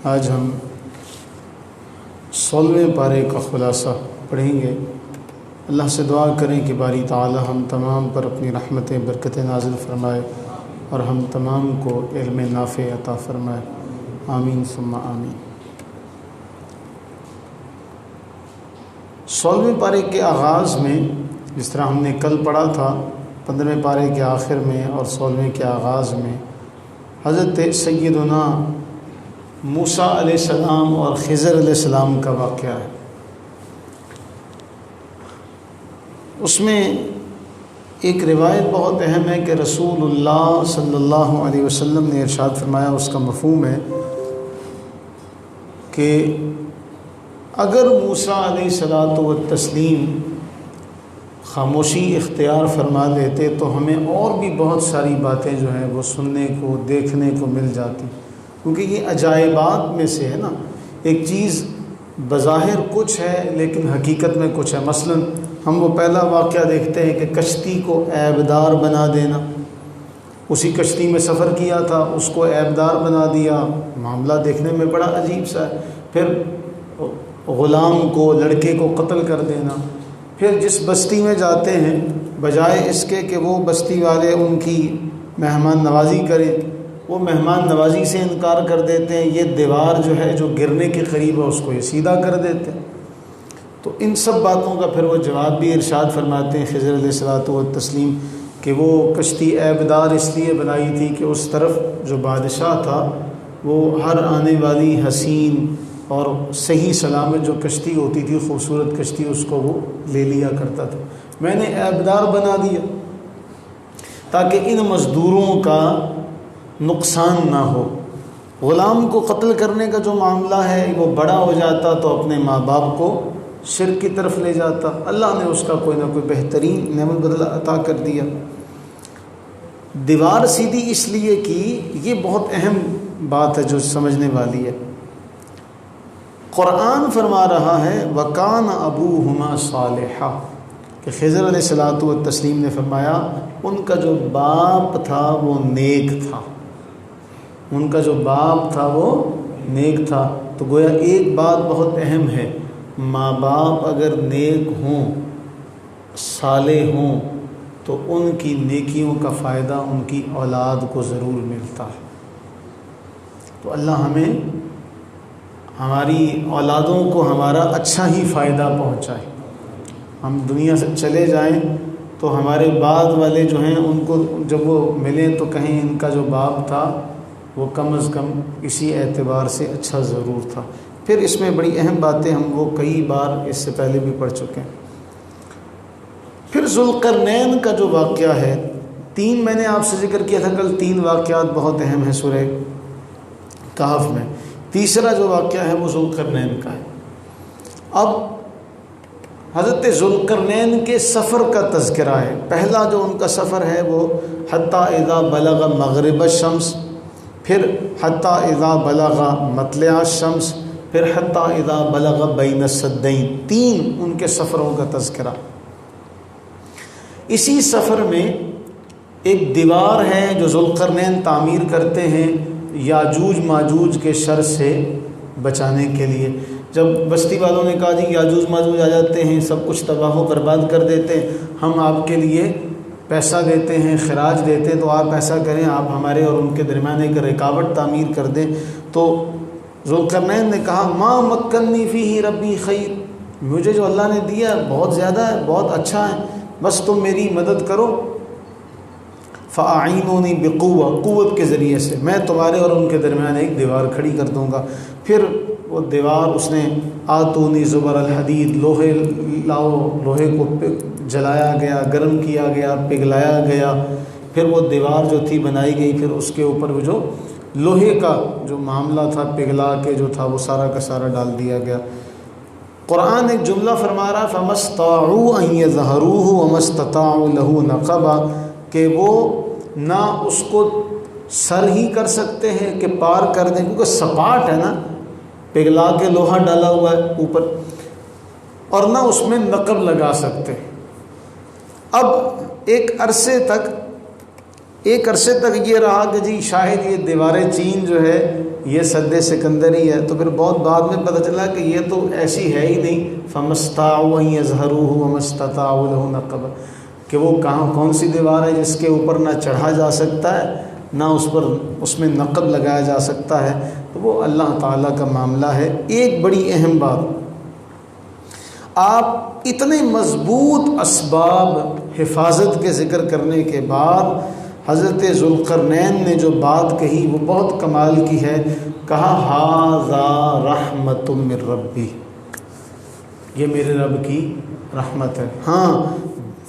آج ہم 16ویں پارے کا خلاصہ پڑھیں گے۔ اللہ سے دعا کریں کہ باری تعالی ہم تمام پر اپنی رحمتیں برکتیں نازل فرمائے اور ہم تمام کو علم نافع عطا فرمائے، آمین ثم آمین۔ 16ویں پارے کے آغاز میں جس طرح ہم نے کل پڑھا تھا، 15ویں پارے کے آخر میں اور 16ویں کے آغاز میں حضرت سیدنا موسیٰ علیہ السلام اور خضر علیہ السلام کا واقعہ ہے۔ اس میں ایک روایت بہت اہم ہے کہ رسول اللہ صلی اللہ علیہ وسلم نے ارشاد فرمایا، اس کا مفہوم ہے کہ اگر موسیٰ علیہ الصلاۃ والتسلیم خاموشی اختیار فرما لیتے تو ہمیں اور بھی بہت ساری باتیں جو ہیں وہ سننے کو دیکھنے کو مل جاتی، کیونکہ یہ عجائبات میں سے ہے نا۔ ایک چیز بظاہر کچھ ہے لیکن حقیقت میں کچھ ہے۔ مثلا ہم وہ پہلا واقعہ دیکھتے ہیں کہ کشتی کو عیبدار بنا دینا۔ اسی کشتی میں سفر کیا تھا، اس کو عیبدار بنا دیا، معاملہ دیکھنے میں بڑا عجیب سا ہے۔ پھر غلام کو، لڑکے کو قتل کر دینا۔ پھر جس بستی میں جاتے ہیں بجائے اس کے کہ وہ بستی والے ان کی مہمان نوازی کریں، وہ مہمان نوازی سے انکار کر دیتے ہیں۔ یہ دیوار جو ہے جو گرنے کے قریب ہے اس کو یہ سیدھا کر دیتے ہیں۔ تو ان سب باتوں کا پھر وہ جواب بھی ارشاد فرماتے ہیں خضر علیہ الصلاۃ والتسلیم کہ وہ کشتی عیبدار اس لیے بنائی تھی کہ اس طرف جو بادشاہ تھا وہ ہر آنے والی حسین اور صحیح سلامت جو کشتی ہوتی تھی، خوبصورت کشتی، اس کو وہ لے لیا کرتا تھا۔ میں نے عیبدار بنا دیا تاکہ ان مزدوروں کا نقصان نہ ہو۔ غلام کو قتل کرنے کا جو معاملہ ہے وہ بڑا ہو جاتا تو اپنے ماں باپ کو شرک کی طرف لے جاتا۔ اللہ نے اس کا کوئی نہ کوئی بہترین نعمت بدلہ عطا کر دیا۔ دیوار سیدھی اس لیے کی، یہ بہت اہم بات ہے جو سمجھنے والی ہے۔ قرآن فرما رہا ہے وَكَانَ أَبُوهُمَا صَالِحًا، کہ خضر علیہ الصلاۃ والتسلیم نے فرمایا ان کا جو باپ تھا وہ نیک تھا، ان کا جو باپ تھا وہ نیک تھا۔ تو گویا ایک بات بہت اہم ہے، ماں باپ اگر نیک ہوں، صالح ہوں، تو ان کی نیکیوں کا فائدہ ان کی اولاد کو ضرور ملتا ہے۔ تو اللہ ہمیں ہماری اولادوں کو ہمارا اچھا ہی فائدہ پہنچائے۔ ہم دنیا سے چلے جائیں تو ہمارے بعد والے جو ہیں ان کو جب وہ ملیں تو کہیں ان کا جو باپ تھا وہ کم از کم اسی اعتبار سے اچھا ضرور تھا۔ پھر اس میں بڑی اہم باتیں ہم وہ کئی بار اس سے پہلے بھی پڑھ چکے ہیں۔ پھر ذوالقرنین کا جو واقعہ ہے، 3 میں نے آپ سے ذکر کیا تھا کل، 3 واقعات بہت اہم ہیں سورہ کہف میں۔ تیسرا جو واقعہ ہے وہ ذوالقرنین کا ہے۔ اب حضرت ذوالقرنین کے سفر کا تذکرہ ہے۔ پہلا جو ان کا سفر ہے وہ حتیٰ اذا بلغ مغرب الشمس، پھر حتیٰ اذا بلغ مطلع الشمس، پھر حتیٰ اذا بلغ بین السدین۔ 3 ان کے سفروں کا تذکرہ۔ اسی سفر میں ایک دیوار ہے جو ذوالقرنین تعمیر کرتے ہیں یاجوج ماجوج کے شر سے بچانے کے لیے۔ جب بستی والوں نے کہا جی یاجوج ماجوج آ جاتے ہیں، سب کچھ تباہ و برباد کر دیتے ہیں، ہم آپ کے لیے پیسہ دیتے ہیں، خراج دیتے ہیں، تو آپ ایسا کریں آپ ہمارے اور ان کے درمیان ایک رکاوٹ تعمیر کر دیں۔ تو ذوالقرنین نے کہا ما مکنی فیہ ربی خیر، مجھے جو اللہ نے دیا بہت زیادہ ہے، بہت اچھا ہے، بس تم میری مدد کرو۔ فَأَعِینُونِی بِقُوَّةٍ، قوت کے ذریعے سے میں تمہارے اور ان کے درمیان ایک دیوار کھڑی کر دوں گا۔ پھر وہ دیوار اس نے آتونی زبر الحدید، لوہے لاؤ، لوہے کو جلایا گیا، گرم کیا گیا، پگھلایا گیا۔ پھر وہ دیوار جو تھی بنائی گئی، پھر اس کے اوپر وہ جو لوہے کا جو معاملہ تھا پگھلا کے جو تھا وہ سارا کا سارا ڈال دیا گیا۔ قرآن ایک جملہ فرما رہا فَمَا اسْطَاعُوا أَن يَظْهَرُوهُ وَمَا اسْتَطَاعُوا لَهُ نَقَبًا، کہ وہ نہ اس کو سر ہی کر سکتے ہیں کہ پار کر دیں، کیونکہ سپاٹ ہے نا، پگھلا کے لوہا ڈالا ہوا ہے اوپر، اور نہ اس میں نقب لگا سکتے۔ اب ایک عرصے تک یہ رہا کہ جی شاید یہ دیوار چین جو ہے یہ سد سکندر ہی ہے، تو پھر بہت بعد میں پتہ چلا کہ یہ تو ایسی ہے ہی نہیں، فَمَسْتَطَاعُوا أَن يَظْهَرُوهُ وَمَا اسْتَطَاعُوا لَهُ نَقْبًا، کہ وہ کون سی دیوار ہے جس کے اوپر نہ چڑھا جا سکتا ہے نہ اس میں نقب لگایا جا سکتا ہے، تو وہ اللہ تعالیٰ کا معاملہ ہے۔ ایک بڑی اہم بات، آپ اتنے مضبوط اسباب حفاظت کے ذکر کرنے کے بعد حضرت ذوالقرنین نے جو بات کہی وہ بہت کمال کی ہے، کہا ھذا رحمۃ من ربی، یہ میرے رب کی رحمت ہے۔ ہاں،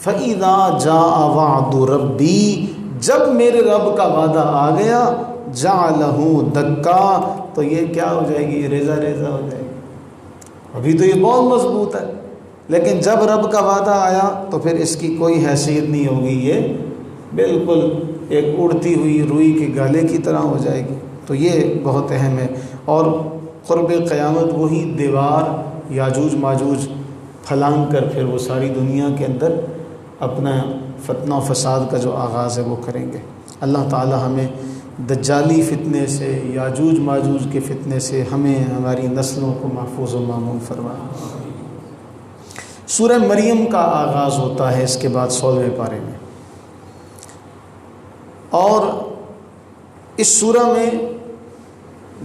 فَإِذَا جَاءَ وَعْدُ رَبِّي، جب میرے رب کا وعدہ آ گیا، جَعَلَهُ دَكَّا، تو یہ کیا ہو جائے گی؟ ریزہ ریزہ ہو جائے گی۔ ابھی تو یہ بہت مضبوط ہے، لیکن جب رب کا وعدہ آیا تو پھر اس کی کوئی حیثیت نہیں ہوگی، یہ بالکل ایک اڑتی ہوئی روئی کے گالے کی طرح ہو جائے گی۔ تو یہ بہت اہم ہے۔ اور قرب قیامت وہی دیوار یاجوج ماجوج پھلانگ کر پھر وہ ساری دنیا کے اندر اپنا فتنہ و فساد کا جو آغاز ہے وہ کریں گے۔ اللہ تعالی ہمیں دجالی فتنے سے، یاجوج ماجوج کے فتنے سے ہمیں ہماری نسلوں کو محفوظ و مامون فرمائے۔ سورہ مریم کا آغاز ہوتا ہے اس کے بعد 16ویں پارے میں، اور اس سورہ میں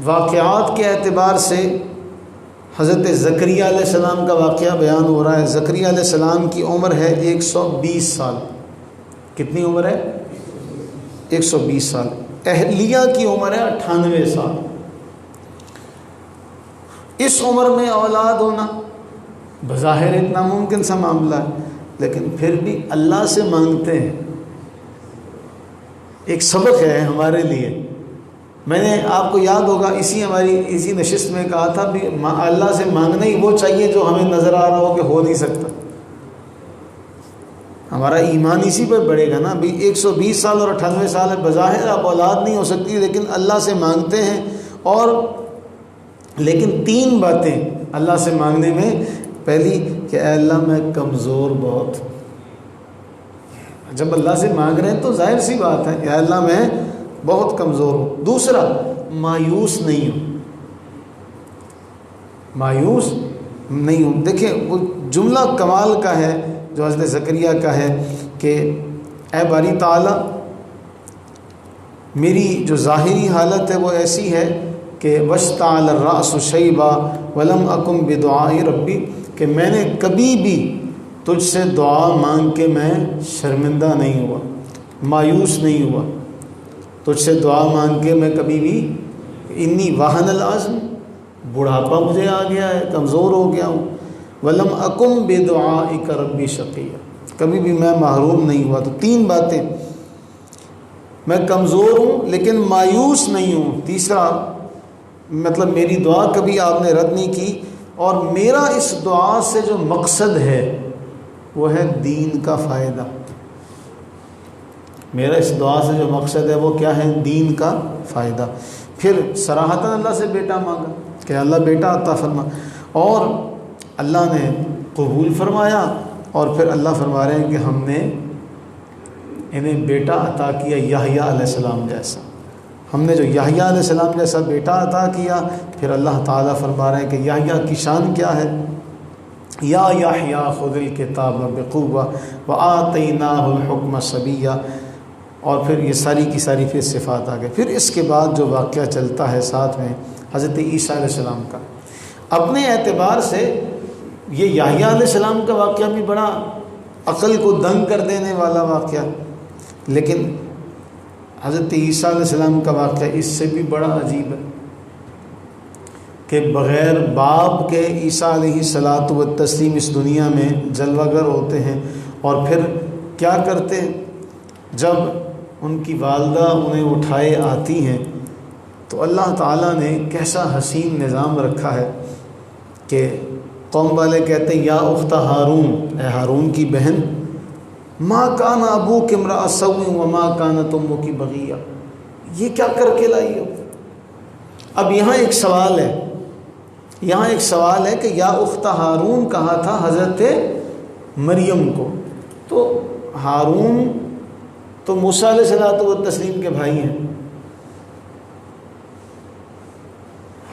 واقعات کے اعتبار سے حضرت زکریا علیہ السلام کا واقعہ بیان ہو رہا ہے۔ زکریا علیہ السلام کی عمر ہے 120 سال۔ کتنی عمر ہے؟ 120 سال۔ اہلیہ کی عمر ہے 98 سال۔ اس عمر میں اولاد ہونا بظاہر ایک ناممکن سا معاملہ ہے، لیکن پھر بھی اللہ سے مانگتے ہیں۔ ایک سبق ہے ہمارے لیے۔ میں نے آپ کو یاد ہوگا اسی نشست میں کہا تھا بھی اللہ سے مانگنا ہی وہ چاہیے جو ہمیں نظر آ رہا ہو کہ ہو نہیں سکتا۔ ہمارا ایمان اسی پر بڑھے گا نا۔ بھی 120 سال اور 98 سال ہے، بظاہر آپ اولاد نہیں ہو سکتی، لیکن اللہ سے مانگتے ہیں۔ اور لیکن 3 باتیں اللہ سے مانگنے میں، پہلی کہ اے اللہ میں کمزور بہت ہوں۔ جب اللہ سے مانگ رہے ہیں تو ظاہر سی بات ہے، اے اللہ میں بہت کمزور ہوں۔ دوسرا، مایوس نہیں ہوں، مایوس نہیں ہوں۔ دیکھیں وہ جملہ کمال کا ہے جو حضرت زکریا کا ہے کہ اے باری تعالیٰ، میری جو ظاہری حالت ہے وہ ایسی ہے کہ واشتعل الرأس شیبا ولم اکن بدعاء ربی، کہ میں نے کبھی بھی تجھ سے دعا مانگ کے میں شرمندہ نہیں ہوا، مایوس نہیں ہوا۔ تجھ سے دعا مانگ کے میں کبھی بھی، انی وہن العزم، بڑھاپا مجھے آ گیا ہے، کمزور ہو گیا ہوں، ولم اکم بدعائک ربی شقیہ، کبھی بھی میں محروم نہیں ہوا۔ تو 3 باتیں، میں کمزور ہوں لیکن مایوس نہیں ہوں۔ تیسرا مطلب میری دعا کبھی آپ نے رد نہیں کی، اور میرا اس دعا سے جو مقصد ہے وہ ہے دین کا فائدہ۔ میرا اس دعا سے جو مقصد ہے وہ کیا ہے؟ دین کا فائدہ۔ پھر صراحتاً اللہ سے بیٹا مانگا کہ اللہ بیٹا عطا فرما، اور اللہ نے قبول فرمایا، اور پھر اللہ فرما رہے ہیں کہ ہم نے انہیں بیٹا عطا کیا یحییٰ علیہ السلام جیسا۔ ہم نے جو یحییٰ علیہ السلام جیسا بیٹا عطا کیا، پھر اللہ تعالیٰ فرما رہے ہیں کہ یحییٰ کی شان کیا ہے؟ یا یحییٰ خذ الکتاب بقوہ وآتیناہ الحکم صبیہ، اور پھر یہ ساری کی ساری پھر صفات آ گئے۔ پھر اس کے بعد جو واقعہ چلتا ہے ساتھ میں حضرت عیسیٰ علیہ السلام کا، اپنے اعتبار سے یہ یحییٰ علیہ السلام کا واقعہ بھی بڑا عقل کو دنگ کر دینے والا واقعہ، لیکن حضرت عیسیٰ علیہ السلام کا واقعہ اس سے بھی بڑا عجیب ہے کہ بغیر باپ کے عیسیٰ علیہ الصلاۃ والتسلیم اس دنیا میں جلوہ گر ہوتے ہیں، اور پھر کیا کرتے ہیں؟ جب ان کی والدہ انہیں اٹھائے آتی ہیں تو اللہ تعالیٰ نے کیسا حسین نظام رکھا ہے کہ قوم والے کہتے ہیں یا اخت ہارون، اے ہارون کی بہن، ما کان ابوک امرأ سوء وما کانت امک بغیہ، یہ کیا کر کے لائی ہو؟ اب یہاں ایک سوال ہے کہ یا اخت ہارون کہا تھا حضرت مریم کو، تو ہارون تو موسیٰ علیہ الصلوۃ والتسلیم کے بھائی ہیں،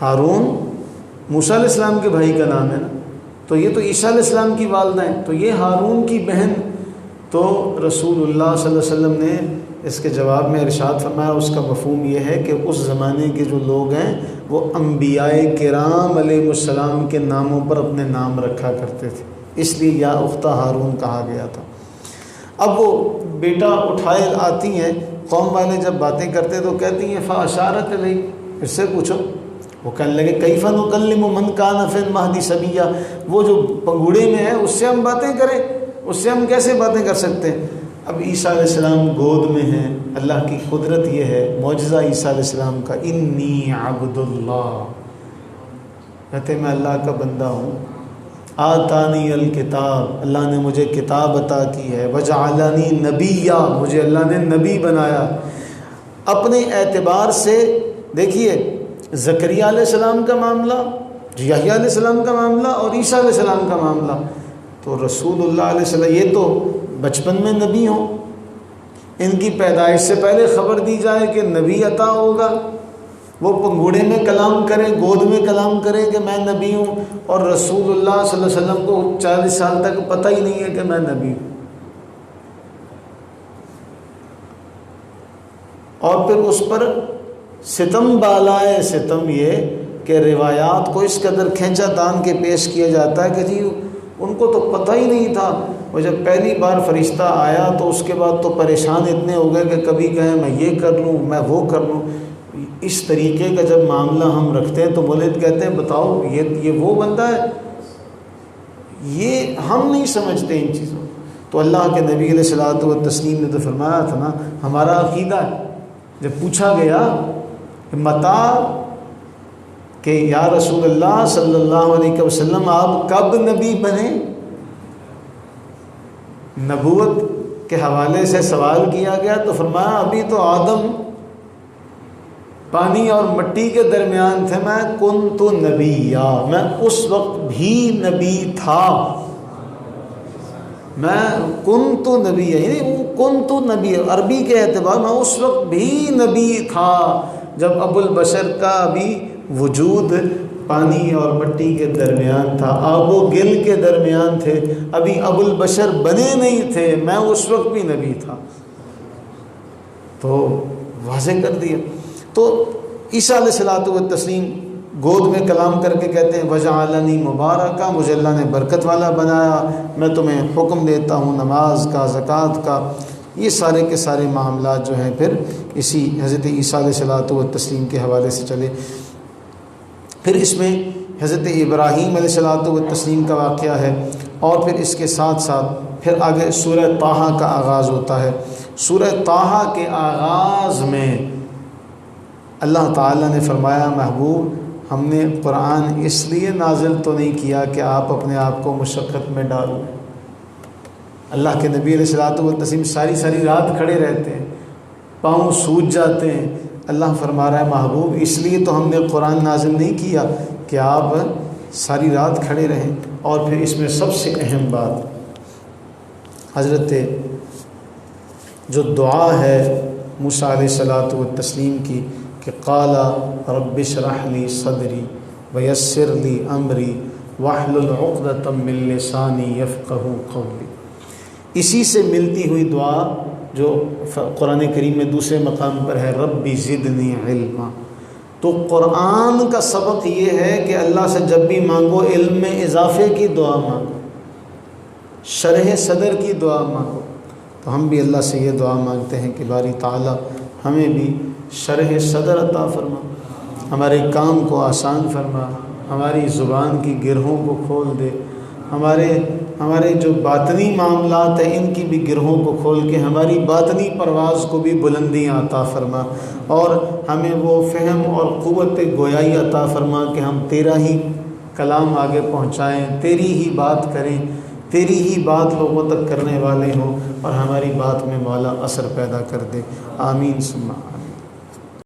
ہارون موسیٰ علیہ السلام کے بھائی کا نام ہے نا، تو یہ تو عیسیٰ علیہ السلام کی والدہ ہیں، تو یہ ہارون کی بہن۔ تو رسول اللہ صلی اللہ علیہ وسلم نے اس کے جواب میں ارشاد فرمایا، اس کا مفہوم یہ ہے کہ اس زمانے کے جو لوگ ہیں وہ انبیاء کرام علیہ السلام کے ناموں پر اپنے نام رکھا کرتے تھے، اس لیے یا اختہ ہارون کہا گیا تھا۔ اب وہ بیٹا اٹھائے آتی ہیں، قوم والے جب باتیں کرتے تو کہتی ہیں فاشارت علیہ، اس سے پوچھو۔ وہ کہنے لگے کیف نکلم من کان فی المہد صبیا، وہ جو پنگوڑے میں ہے اس سے ہم باتیں کریں، اس سے ہم کیسے باتیں کر سکتے ہیں؟ اب عیسیٰ علیہ السلام گود میں ہیں، اللہ کی قدرت یہ ہے، معجزہ عیسیٰ علیہ السلام کا، انی عبد اللہ، کہتے میں اللہ کا بندہ ہوں، آتانی الکتاب، اللہ نے مجھے کتاب عطا کی ہے، وجعلنی نبیا، مجھے اللہ نے نبی بنایا۔ اپنے اعتبار سے دیکھیے زکریا علیہ السلام کا معاملہ، یحییٰ علیہ السلام کا معاملہ اور عیسیٰ علیہ السلام کا معاملہ، تو رسول اللہ علیہ وسلم یہ تو بچپن میں نبی ہوں، ان کی پیدائش سے پہلے خبر دی جائے کہ نبی عطا ہوگا، وہ پنگوڑے میں کلام کریں، گود میں کلام کریں کہ میں نبی ہوں، اور رسول اللہ صلی اللہ علیہ وسلم کو 40 سال تک پتہ ہی نہیں ہے کہ میں نبی ہوں۔ اور پھر اس پر ستم بالائے ستم یہ کہ روایات کو اس قدر کھینچا تان کے پیش کیا جاتا ہے کہ جی ان کو تو پتہ ہی نہیں تھا، وہ جب پہلی بار فرشتہ آیا تو اس کے بعد تو پریشان اتنے ہو گئے کہ کبھی کہیں میں یہ کر لوں، میں وہ کر لوں۔ اس طریقے کا جب معاملہ ہم رکھتے ہیں تو مولد کہتے ہیں بتاؤ یہ وہ بندہ ہے، یہ ہم نہیں سمجھتے ان چیزوں۔ تو اللہ کے نبی علیہ الصلوۃ والتسلیم نے تو فرمایا تھا نا، ہمارا عقیدہ ہے، جب پوچھا گیا متا کہ یا رسول اللہ صلی اللہ علیہ وسلم آپ کب نبی بنے، نبوت کے حوالے سے سوال کیا گیا تو فرمایا ابھی تو آدم پانی اور مٹی کے درمیان تھے، میں کنت نبیا، میں اس وقت بھی نبی تھا، میں کنت نبی، یعنی وہ کنت نبی عربی کے اعتبار میں اس وقت بھی نبی تھا جب ابو البشر کا بھی وجود پانی اور مٹی کے درمیان تھا، آب و گل کے درمیان تھے، ابھی ابو البشر بنے نہیں تھے، میں اس وقت بھی نبی تھا۔ تو واضح کر دیا۔ تو عیسیٰ علیہ الصلوۃ والتسلیم گود میں کلام کر کے کہتے ہیں وجعلنی مبارکہ، مجھے اللہ نے برکت والا بنایا، میں تمہیں حکم دیتا ہوں نماز کا، زکوٰۃ کا۔ یہ سارے کے سارے معاملات جو ہیں پھر اسی حضرت عیسیٰ علیہ الصلوۃ والتسلیم کے حوالے سے چلے۔ پھر اس میں حضرت ابراہیم علیہ الصلوۃ والتسلیم کا واقعہ ہے، اور پھر اس کے ساتھ ساتھ پھر آگے سورہ طٰہٰ کا آغاز ہوتا ہے۔ سورہ طٰہٰ کے آغاز میں اللہ تعالیٰ نے فرمایا محبوب ہم نے قرآن اس لیے نازل تو نہیں کیا کہ آپ اپنے آپ کو مشقت میں ڈالو۔ اللہ کے نبی علیہ الصلوۃ والتسلیم ساری ساری رات کھڑے رہتے ہیں، پاؤں سوج جاتے ہیں، اللہ فرما رہا ہے محبوب اس لیے تو ہم نے قرآن نازل نہیں کیا کہ آپ ساری رات کھڑے رہیں۔ اور پھر اس میں سب سے اہم بات حضرت جو دعا ہے موسیٰ علیہ الصلوۃ والتسلیم کی کہ قال رب اشرح لی صدری ویسر لی امری واحلل عقدۃ من لسانی یفقہوا قولی، اسی سے ملتی ہوئی دعا جو قرآن کریم میں دوسرے مقام پر ہے رب زدنی علما۔ تو قرآن کا سبق یہ ہے کہ اللہ سے جب بھی مانگو علم میں اضافے کی دعا مانگو، شرح صدر کی دعا مانگو۔ تو ہم بھی اللہ سے یہ دعا مانگتے ہیں کہ باری تعالیٰ ہمیں بھی شرح صدر عطا فرما، ہمارے کام کو آسان فرما، ہماری زبان کی گرہوں کو کھول دے، ہمارے جو باطنی معاملات ہیں ان کی بھی گرہوں کو کھول کے ہماری باطنی پرواز کو بھی بلندیاں عطا فرما، اور ہمیں وہ فہم اور قوت گویائی عطا فرما کہ ہم تیرا ہی کلام آگے پہنچائیں، تیری ہی بات کریں، تیری ہی بات لوگوں تک کرنے والے ہوں، اور ہماری بات میں مولا اثر پیدا کر دے۔ آمین ثم آمین۔